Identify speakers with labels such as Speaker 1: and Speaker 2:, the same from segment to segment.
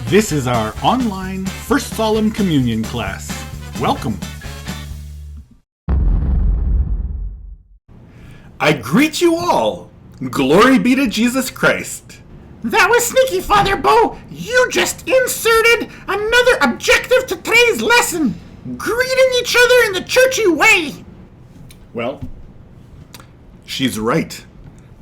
Speaker 1: This is our online First Solemn Communion class. Welcome. I greet you all. Glory be to Jesus Christ.
Speaker 2: That was sneaky, Father Bo. You just inserted another objective to today's lesson. Greeting each other in the churchy way.
Speaker 1: Well, she's right.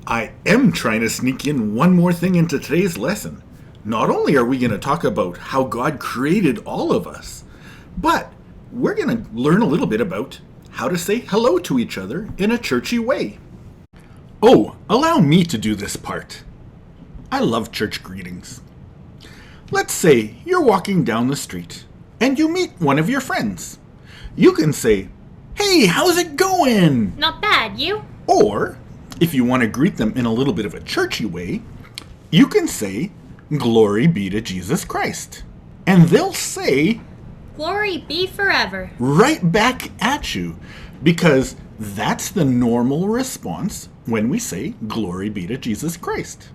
Speaker 1: I am trying to sneak in one more thing into today's lesson. Not only are we going to talk about how God created all of us, but we're going to learn a little bit about how to say hello to each other in a churchy way. Oh, allow me to do this part. I love church greetings. Let's say you're walking down the street and you meet one of your friends. You can say, "Hey, how's it going?"
Speaker 3: Not bad, you?
Speaker 1: Or, if you want to greet them in a little bit of a churchy way, you can say, "Glory be to Jesus Christ." And they'll say,
Speaker 3: "Glory be forever."
Speaker 1: Right back at you, because that's the normal response when we say, "Glory be to Jesus Christ."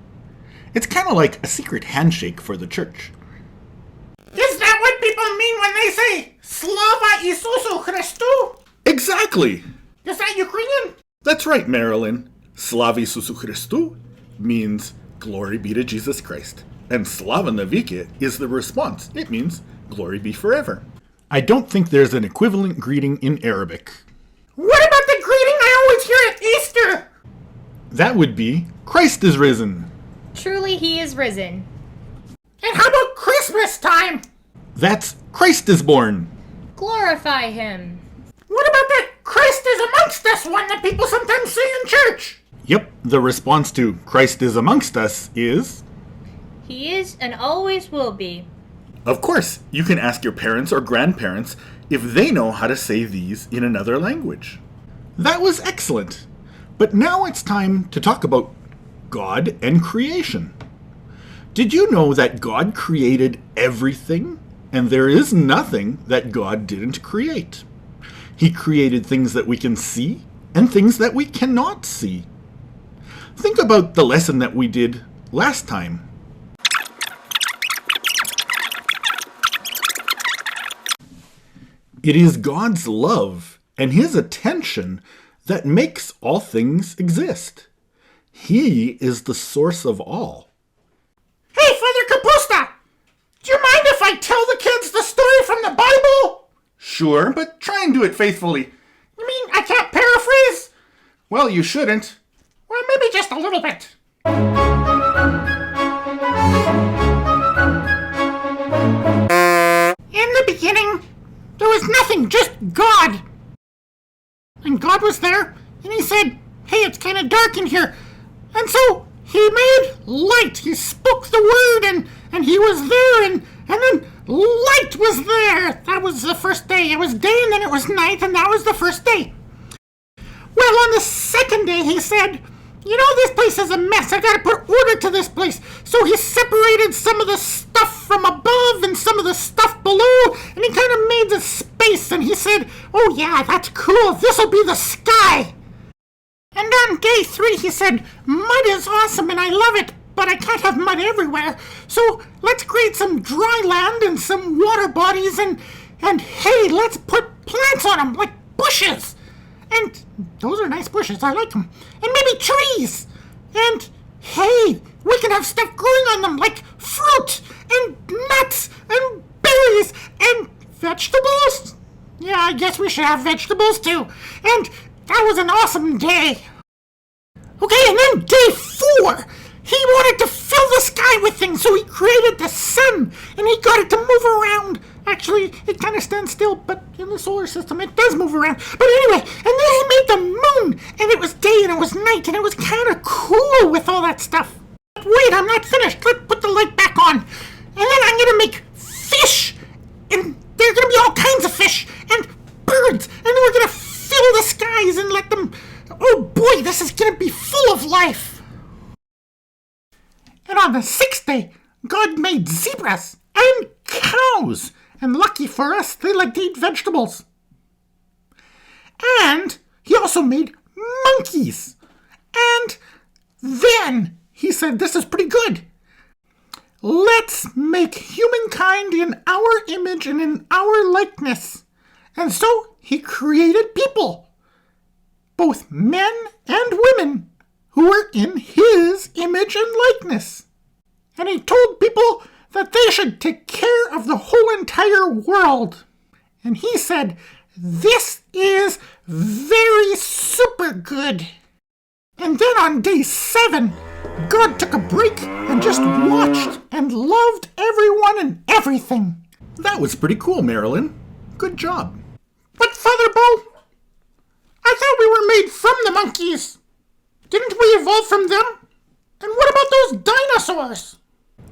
Speaker 1: It's kind of like a secret handshake for the church.
Speaker 2: Is that what people mean when they say, Slava Isusu Christu?
Speaker 1: Exactly!
Speaker 2: Is that Ukrainian?
Speaker 1: That's right, Marilyn. Slava Isusu Christu means glory be to Jesus Christ. And Slava Navike is the response. It means glory be forever. I don't think there's an equivalent greeting in Arabic.
Speaker 2: What about the greeting I always hear at Easter?
Speaker 1: That would be, Christ is risen.
Speaker 3: Truly he is risen.
Speaker 2: And how about Christmas time?
Speaker 1: That's Christ is born.
Speaker 3: Glorify him.
Speaker 2: What about that Christ is amongst us one that people sometimes say in church?
Speaker 1: Yep, the response to Christ is amongst us is...
Speaker 3: He is and always will be.
Speaker 1: Of course, you can ask your parents or grandparents if they know how to say these in another language. That was excellent. But now it's time to talk about God and creation. Did you know that God created everything? And there is nothing that God didn't create. He created things that we can see and things that we cannot see. Think about the lesson that we did last time. It is God's love and his attention that makes all things exist. He is the source of all.
Speaker 2: Hey, Father Kapusta! Do you mind if I tell the kids the story from the Bible?
Speaker 1: Sure, but try and do it faithfully.
Speaker 2: You mean I can't paraphrase?
Speaker 1: Well, you shouldn't.
Speaker 2: Well, maybe just a little bit. In the beginning, there was nothing, just God. And God was there, and he said, "Hey, it's kind of dark in here." And so he made light. He spoke the word, and he was there, and then light was there. That was the first day. It was day, and then it was night, and that was the first day. Well, on the second day, he said, "You know, this place is a mess. I gotta put order to this place." So he separated some of the stuff from above and some of the stuff below, and he kind of made the space, and he said, "Oh yeah, that's cool. This'll be the sky." And on day 3, he said, "Mud is awesome and I love it, but I can't have mud everywhere. So let's create some dry land and some water bodies and hey, let's put plants on them, like bushes. And those are nice bushes, I like them. And maybe trees. And hey, we can have stuff growing on them, like fruit and nuts and berries and vegetables. Yeah, I guess we should have vegetables too. And that was an awesome day. Okay, and then day 4. He wanted to fill the sky with things, so he created the sun, and he got it to move around. Actually, it kind of stands still, but in the solar system, it does move around. But anyway, and then he made the moon, and it was day and it was night, and it was kind of cool with all that stuff. But wait, I'm not finished. Let's put the light back on. And then I'm going to make fish, and there are going to be all kinds of fish, and birds, and then we're going to fill the skies and let them... Oh boy, this is going to be full of life. And on the 6th day, God made zebras and cows. And lucky for us, they like to eat vegetables. And he also made monkeys. And then he said, "This is pretty good. let's make humankind in our image and in our likeness. And so he created people, both men and women, who were in his image and likeness. And he told people that they should take care of the whole entire world. And he said, this is very super good. And then on day 7, God took a break and just watched and loved everyone and everything.
Speaker 1: That was pretty cool, Marilyn. Good job.
Speaker 2: But Father Bo, I thought we were made from the monkeys. Didn't we evolve from them? And what about those dinosaurs?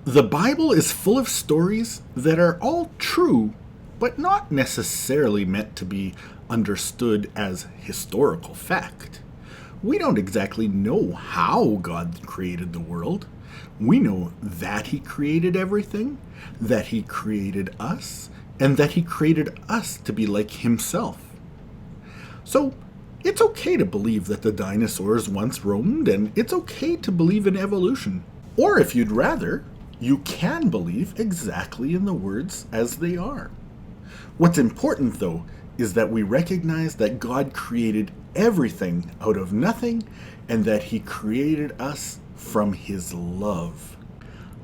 Speaker 1: The Bible is full of stories that are all true, but not necessarily meant to be understood as historical fact. We don't exactly know how God created the world. We know that he created everything, that he created us, and that he created us to be like himself. So, it's okay to believe that the dinosaurs once roamed, and it's okay to believe in evolution. Or if you'd rather, you can believe exactly in the words as they are. What's important, though, is that we recognize that God created everything out of nothing, and that he created us from his love.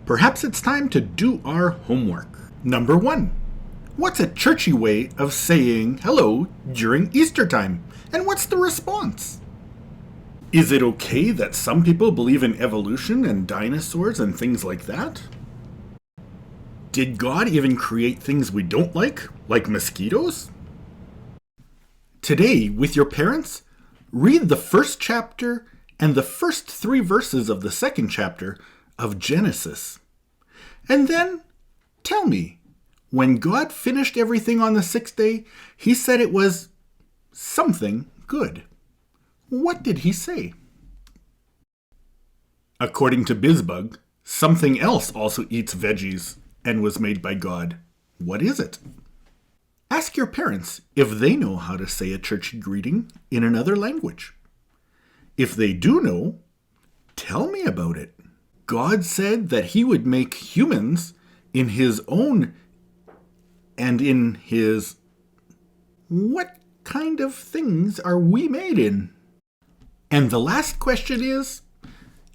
Speaker 1: Perhaps it's time to do our homework. Number 1. What's a churchy way of saying hello during Easter time? And what's the response? Is it okay that some people believe in evolution and dinosaurs and things like that? Did God even create things we don't like mosquitoes? Today, with your parents, read the first chapter and the first 3 verses of the second chapter of Genesis. And then tell me, when God finished everything on the 6th day, he said it was something good. What did he say? According to BizBug, something else also eats veggies and was made by God. What is it? Ask your parents if they know how to say a churchy greeting in another language. If they do know, tell me about it. God said that he would make humans in his own and in his... What kind of things are we made in? And the last question is,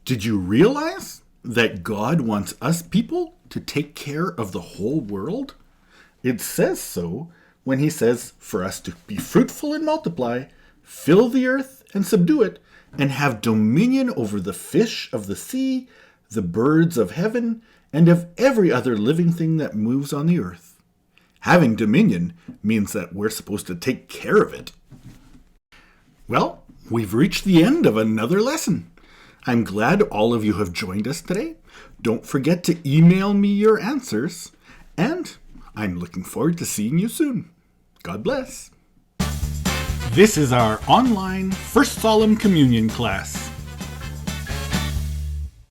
Speaker 1: did you realize that God wants us people to take care of the whole world? It says so when he says for us to be fruitful and multiply, fill the earth and subdue it, and have dominion over the fish of the sea, the birds of heaven, and of every other living thing that moves on the earth. Having dominion means that we're supposed to take care of it. Well, we've reached the end of another lesson. I'm glad all of you have joined us today. Don't forget to email me your answers, and I'm looking forward to seeing you soon. God bless. This is our online First Solemn Communion class.